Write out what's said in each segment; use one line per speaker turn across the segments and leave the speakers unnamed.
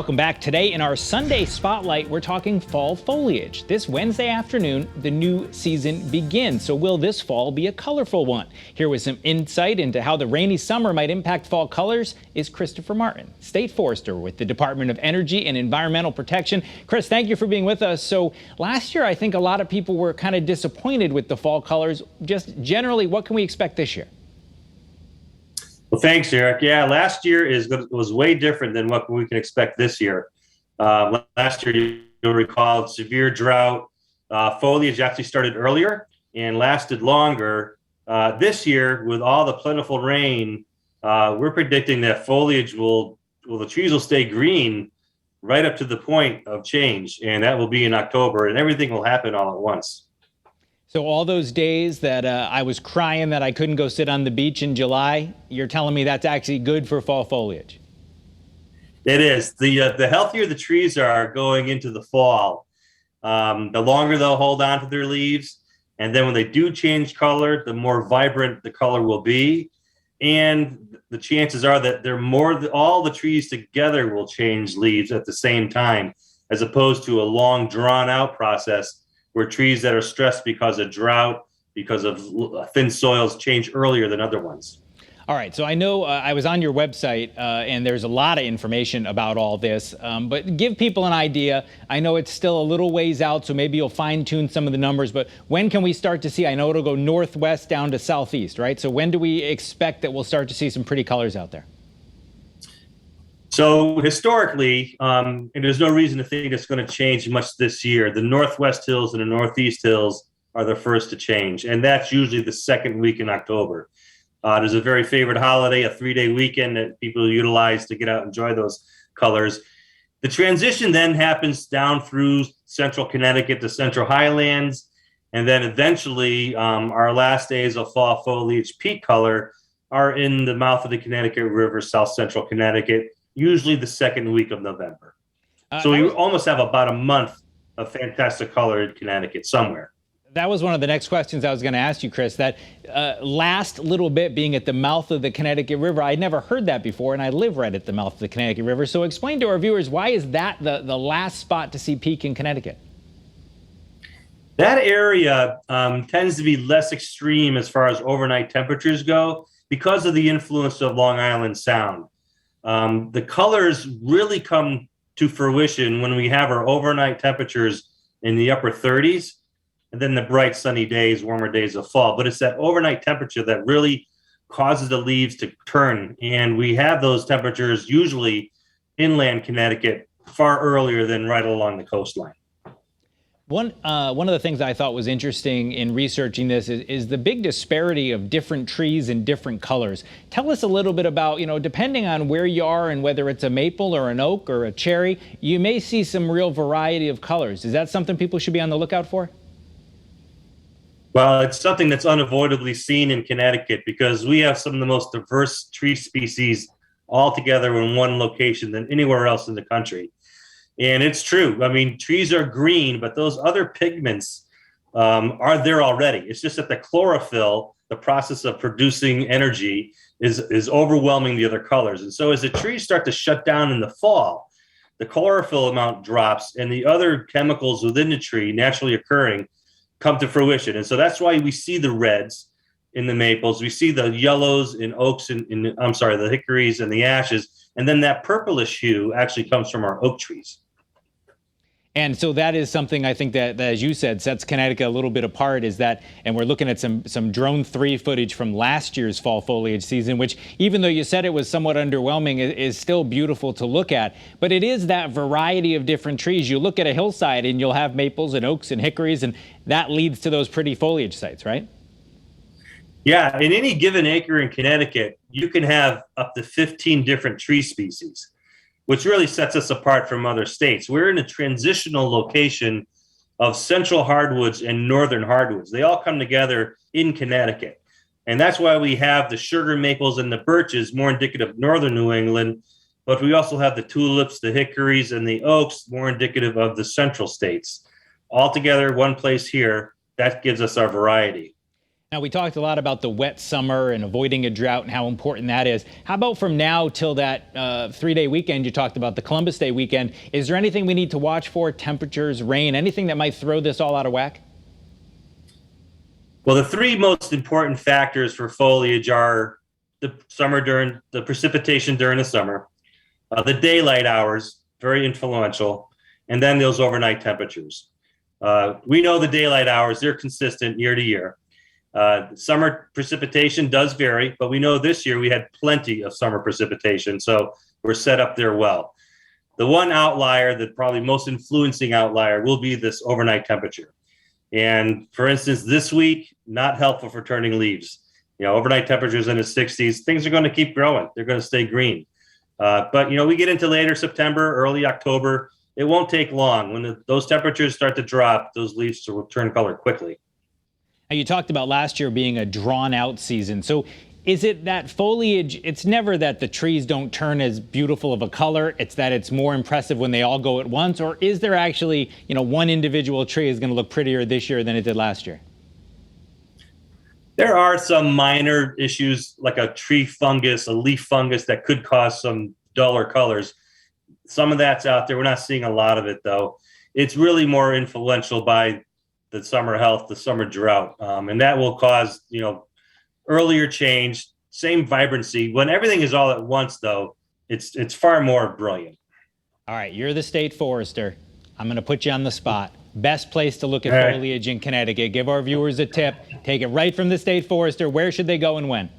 Welcome back. Today in our Sunday Spotlight, we're talking fall foliage. This Wednesday afternoon, the new season begins. So will this fall be a colorful one? Here with some insight into how the rainy summer might impact fall colors is Christopher Martin, State Forester with the Department of Energy and Environmental Protection. Chris, thank you for being with us. So last year, I think a lot of people were kind of disappointed with the fall colors. Just generally, what can we expect this year?
Well, thanks, Eric. Yeah, last year was way different than what we can expect this year. Last year, you'll recall, severe drought. Foliage actually started earlier and lasted longer. This year, with all the plentiful rain, we're predicting that the trees will stay green right up to the point of change, and that will be in October, and everything will happen all at once.
So all those days that I was crying that I couldn't go sit on the beach in July, you're telling me that's actually good for fall foliage?
It is. The healthier the trees are going into the fall, the longer they'll hold on to their leaves. And then when they do change color, the more vibrant the color will be. And the chances are that all the trees together will change leaves at the same time, as opposed to a long drawn out process where trees that are stressed because of drought, because of thin soils, change earlier than other ones.
All right, so I know I was on your website and there's a lot of information about all this, but give people an idea. I know it's still a little ways out, so maybe you'll fine tune some of the numbers, but when can we start to see? I know it'll go northwest down to southeast, right? So when do we expect that we'll start to see some pretty colors out there?
So historically, and there's no reason to think it's going to change much this year, the Northwest Hills and the Northeast Hills are the first to change, and that's usually the second week in October. There's a very favorite holiday, a 3-day weekend that people utilize to get out and enjoy those colors. The transition then happens down through central Connecticut to central highlands, and then eventually our last days of fall foliage peak color are in the mouth of the Connecticut River, south central Connecticut, usually the second week of November. So we almost have about a month of fantastic color in Connecticut somewhere.
That was one of the next questions I was going to ask you, Chris. That last little bit being at the mouth of the Connecticut River, I'd never heard that before, and I live right at the mouth of the Connecticut River. So explain to our viewers, why is that the last spot to see peak in Connecticut?
That area tends to be less extreme as far as overnight temperatures go because of the influence of Long Island Sound. The colors really come to fruition when we have our overnight temperatures in the upper 30s and then the bright sunny days, warmer days of fall. But it's that overnight temperature that really causes the leaves to turn. And we have those temperatures usually inland Connecticut far earlier than right along the coastline.
One of the things I thought was interesting in researching this is the big disparity of different trees in different colors. Tell us a little bit about, depending on where you are and whether it's a maple or an oak or a cherry, you may see some real variety of colors. Is that something people should be on the lookout for?
Well, it's something that's unavoidably seen in Connecticut because we have some of the most diverse tree species all together in one location than anywhere else in the country. And it's true. I mean, trees are green, but those other pigments are there already. It's just that the chlorophyll, the process of producing energy, is overwhelming the other colors. And so as the trees start to shut down in the fall, the chlorophyll amount drops and the other chemicals within the tree naturally occurring come to fruition. And so that's why we see the reds in the maples. We see the yellows in oaks the hickories and the ashes. And then that purplish hue actually comes from our oak trees.
And so that is something I think that, as you said, sets Connecticut a little bit apart, is that, and we're looking at some drone 3 footage from last year's fall foliage season, which, even though you said it was somewhat underwhelming, is still beautiful to look at. But it is that variety of different trees. You look at a hillside and you'll have maples and oaks and hickories, and that leads to those pretty foliage sites, right?
Yeah, in any given acre in Connecticut, you can have up to 15 different tree species, which really sets us apart from other states. We're in a transitional location of central hardwoods and northern hardwoods. They all come together in Connecticut. And that's why we have the sugar maples and the birches, more indicative of northern New England, but we also have the tulips, the hickories, and the oaks, more indicative of the central states. All together, one place here, that gives us our variety.
Now, we talked a lot about the wet summer and avoiding a drought and how important that is. How about from now till that 3-day weekend you talked about, the Columbus Day weekend? Is there anything we need to watch for? Temperatures, rain, anything that might throw this all out of whack?
Well, the three most important factors for foliage are the precipitation during the summer, the daylight hours, very influential, and then those overnight temperatures. We know the daylight hours, they're consistent year to year. Summer precipitation does vary, but we know this year we had plenty of summer precipitation, so we're set up there well. The one outlier, the probably most influencing outlier, will be this overnight temperature. And for instance, this week, not helpful for turning leaves. Overnight temperatures in the 60s, things are going to keep growing. They're going to stay green. But we get into later September, early October. It won't take long. When those temperatures start to drop, those leaves will turn color quickly.
Now, you talked about last year being a drawn-out season. So is it that foliage, it's never that the trees don't turn as beautiful of a color, it's that it's more impressive when they all go at once? Or is there actually, one individual tree is going to look prettier this year than it did last year?
There are some minor issues like a tree fungus, a leaf fungus that could cause some duller colors. Some of that's out there. We're not seeing a lot of it, though. It's really more influential by the summer health, the summer drought. And that will cause, earlier change, same vibrancy. When everything is all at once, though, it's far more brilliant.
All right, you're the state forester. I'm going to put you on the spot. Best place to look at foliage in Connecticut. Give our viewers a tip. Take it right from the state forester. Where should they go and when?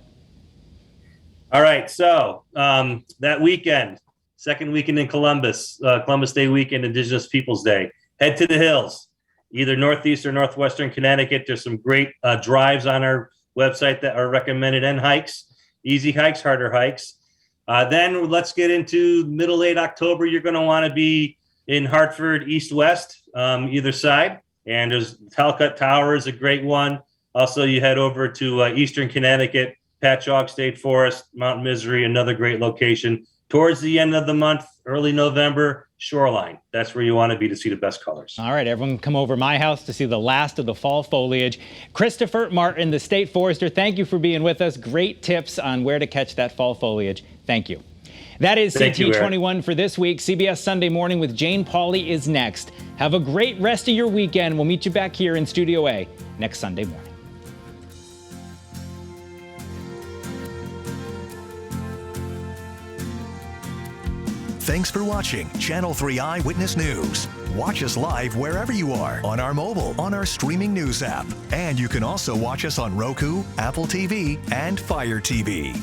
All right, so that weekend, second weekend in Columbus, Columbus Day weekend, Indigenous Peoples Day, head to the hills, either northeast or northwestern Connecticut. There's some great drives on our website that are recommended, and hikes, easy hikes, harder hikes. Then let's get into middle, late October. You're going to want to be in Hartford, east-west, either side. And there's Talcott Tower is a great one. Also, you head over to eastern Connecticut, Patchogue State Forest, Mount Misery, another great location. Towards the end of the month, early November, Shoreline. That's where you want to be to see the best colors.
All right, everyone come over my house to see the last of the fall foliage. Christopher Martin, the state forester, thank you for being with us. Great tips on where to catch that fall foliage. Thank you. That is CT21 for this week. CBS Sunday Morning with Jane Pauley is next. Have a great rest of your weekend. We'll meet you back here in Studio A next Sunday morning.
Thanks for watching Channel 3 Eyewitness News. Watch us live wherever you are, on our mobile, on our streaming news app. And you can also watch us on Roku, Apple TV, and Fire TV.